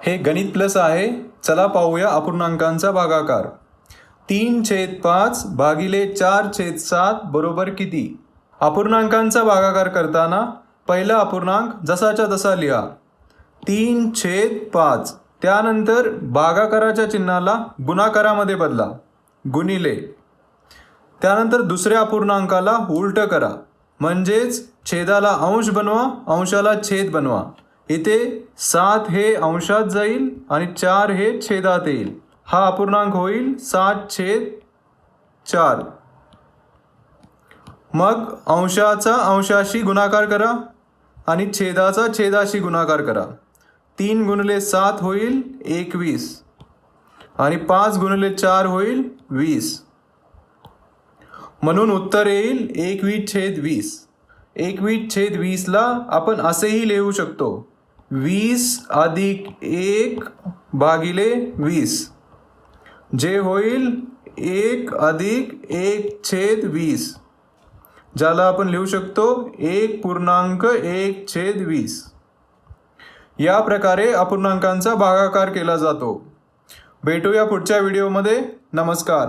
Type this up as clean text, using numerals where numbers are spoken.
हे गणित प्लस आहे. चला पाहूया अपूर्णांकांचा भागाकार. 3/5 भागिले 4/7 बरोबर किती? अपूर्णांकांचा भागाकार करताना पहिला अपूर्णांक जसाच्या तसा लिहा 3/5. त्यानंतर भागाकाराच्या चिन्हाला गुणाकारामध्ये बदला गुणिले. त्यानंतर दुसऱ्या अपूर्णांकाला उलट करा, म्हणजेच छेदाला अंश बनवा, अंशाला छेद बनवा. इथे 7 हे अंशात जाईल आणि 4 हे छेदात येईल. हा अपूर्णांक होईल 7/4. मग अंशाचा अंशाशी गुणाकार करा आणि छेदाचा छेदाशी गुणाकार करा. 3 गुणिले 7 होईल 21 आणि 5 गुणिले 4 होईल 20. म्हणून उत्तर येईल 21/20. 21/20ला आपण असेही लिहू शकतो 20 अधिक 1 भागिले 20, जे होईल 1 अधिक 1/20, ज्याला आपण लिहू शकतो 1.1/20. या प्रकारे अपूर्णांकांचा भागाकार केला जातो. भेटूया पुढच्या व्हिडिओमध्ये. नमस्कार.